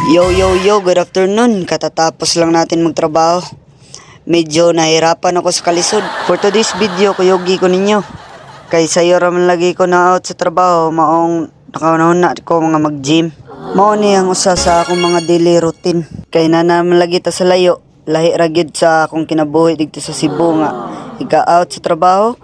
Yo, good afternoon. Katatapos lang natin magtrabaho. Medyo nahirapan ako sa kalisod. For today's video, kuyugi ko ninyo. Kay sayo raman lagi ko na out sa trabaho, maong nakanahon na ko mga mag-gym. Mao ni ang usa sa akong mga daily routine. Kay na naman lagi ta sa layo, lahi ra gyud sa akong kinabuhi dito sa Cebu nga. Ika-out sa trabaho,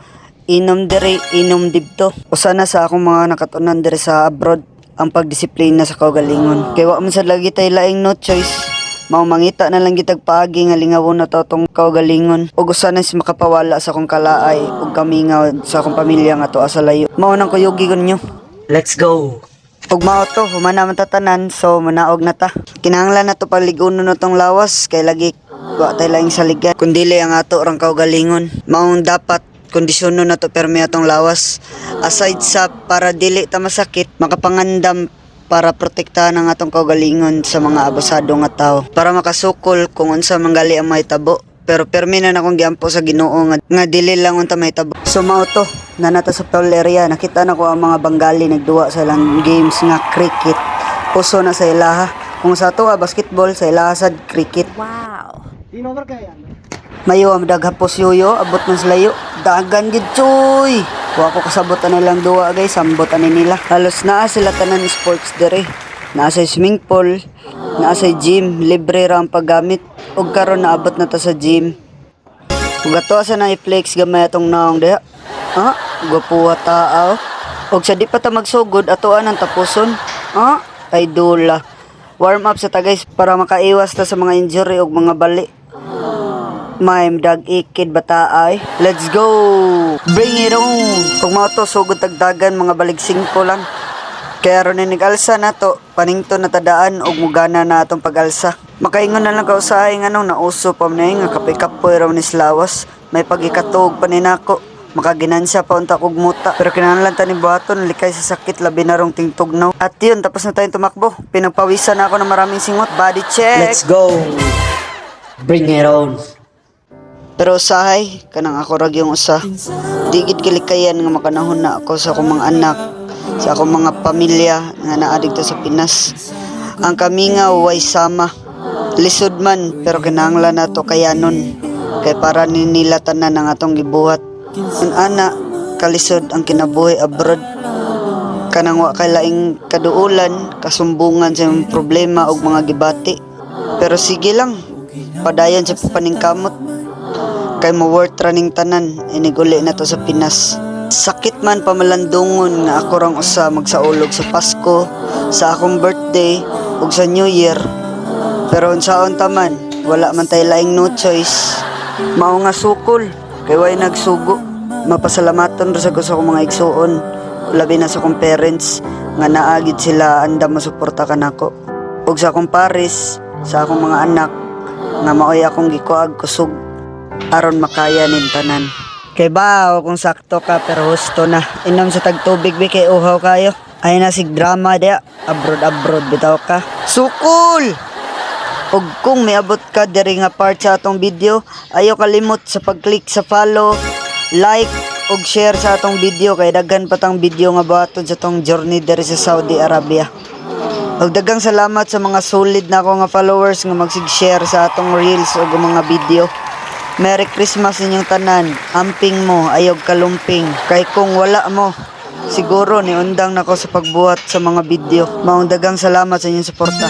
inom diri, inom dibto. Usa na sa akong mga nakatunan diri sa abroad ang pagdisiplina sa kaugalingon. Kay wa man sad lagi tay laing no choice. Mao mangita na lang gitag paagi nga lingawon na totong kaugalingon. Ug usa na si makapawala sa akong kalaay ug kamingaw sa akong pamilya nga tuwa sa layo. Mao nang kuyugi ko ninyo. Let's go. Ug mao to, humana man tatanan, so manaog na ta. Kinahanglan na to paligunon na tong lawas kay lagi wa tay laing saligan. Kundili ang ato rang kaugalingon. Maong dapat kondisyono na to permi atong lawas. Aside sa para dili ta masakit, makapangandam para protektahan ang atong kaugalingon sa mga abusado nga tao. Para makasukol kung unsa manggali ang mahitabo. Pero permi na akong giampo sa Ginoo nga dili lang unta mahitabo. So mao to, nanata sa Paul area, nakita na ko ang mga Bengali nagduwa sa ilang games nga cricket. Puso na sa ilaha. Kung sa ato basketball, sa ilaha sad cricket. Wow. Mayo ang daghapos yoyo, abot man sa layo. Dagan gid choy. Wa ko kasabot na nilang duwa guys, sambot ani nila. Halos naa sila tanan sports dire. Naa sa swimming pool, naa sa gym, libre ra ang paggamit. Ug karon naabot na ta sa gym. Ug ato sa na i-flex gamay atong naong diha. Ha? Gwapo tao. Ug sa di pa ta magsugod atoan ang tapuson. Ha? Ay dula. Warm up sa ta guys para makaiwas ta sa mga injury ug mga bali. May dag ikid bata ay. Let's go! Bring it on! Kung mga to, sugod tagdagan, mga baligsing ko lang. Kaya ron alsa na to, paningto na tadaan o mugana na atong pag-alsa. Makaingon na lang kausahay nga nung nauso pa man nga kapay-kapoy raw ni Slawas. May pag-ikatog pa ni nako. Makaginansya pa unta kog muta. Pero kinahanglan ta ni buhaton, likay sa sakit, labi na rong tingtugnaw. At yun, tapos na tayong tumakbo. Pinagpawisan na ako ng maraming singot. Body check! Let's go! Bring it on! Pero usahay, kanang ako rag yung usa. Digid kilikayan nga makanahon na ako sa akong mga anak, sa akong mga pamilya nga naa dito sa Pinas. Ang kami nga way sama. Lisod man, pero kinahanglan na to kayanon. Kay para ni nila tanan ang atong gibuhat. Ang ana, kalisod ang kinabuhi abroad. Kanang wa kay laing kaduulan, kasumbungan sa mga problema og mga gibati. Pero sige lang, padayon sa paningkamot. Kay mo worth running tanan, iniguli na to sa Pinas. Sakit man pamalandungon nga ako rang usa magsaulog sa Pasko, sa akong birthday, ug sa New Year. Pero unsaon ta man, wala man tay laing no choice. Mao nga sukol, kay way nagsugo. Mapasalamaton ra sa ko sa akong mga igsuon, labi na sa akong parents nga naagid sila andam masuporta kanako. Ug sa akong pares, sa akong mga anak nga maoy akong gikuag kusog aron makaya nin tanan. Kay bao kung sakto ka pero husto na. Inom sa tagtubig bi kay uhaw kayo. Ay na sig drama dia. Abroad bitaw ka. Sukol! Ug kung miabot ka diri nga part sa atong video, ayo kalimot sa pag-click sa follow, like ug share sa atong video kay daghan pa tang video nga buhaton sa tong journey diri sa Saudi Arabia. Ug daghang salamat sa mga solid na ako nga followers nga magsig-share sa atong reels ug mga video. Merry Christmas inyong tanan. Amping mo, ayog kalumping. Kay kung wala mo, siguro ni undang nako sa pagbuhat sa mga video. Maong dagang salamat sa inyong suporta.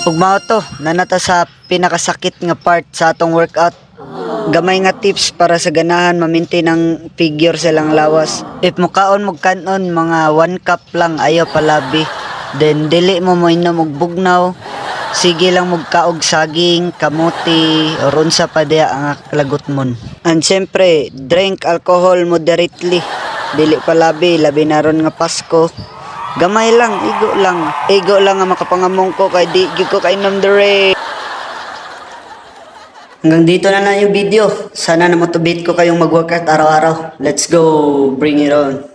Ug mao to, nanata sa pinakasakit nga part sa atong workout. Gamay nga tips para sa ganahan ma-maintain ang figure sa lang lawas. If mukaon mo kanon mga 1 cup lang ayo palabi. Then dili mo inom og bugnaw. Sige lang magkaog saging, kamuti, or unsa pa diya ang lagot mon. And syempre, drink alcohol moderately. Dili pa labi na ron nga Pasko. Gamay lang, igo lang. Igo lang nga makapangamong ko kay di ko kainom dire. Hanggang dito na yung video. Sana na motivate ko kayong mag-workout araw-araw. Let's go, bring it on.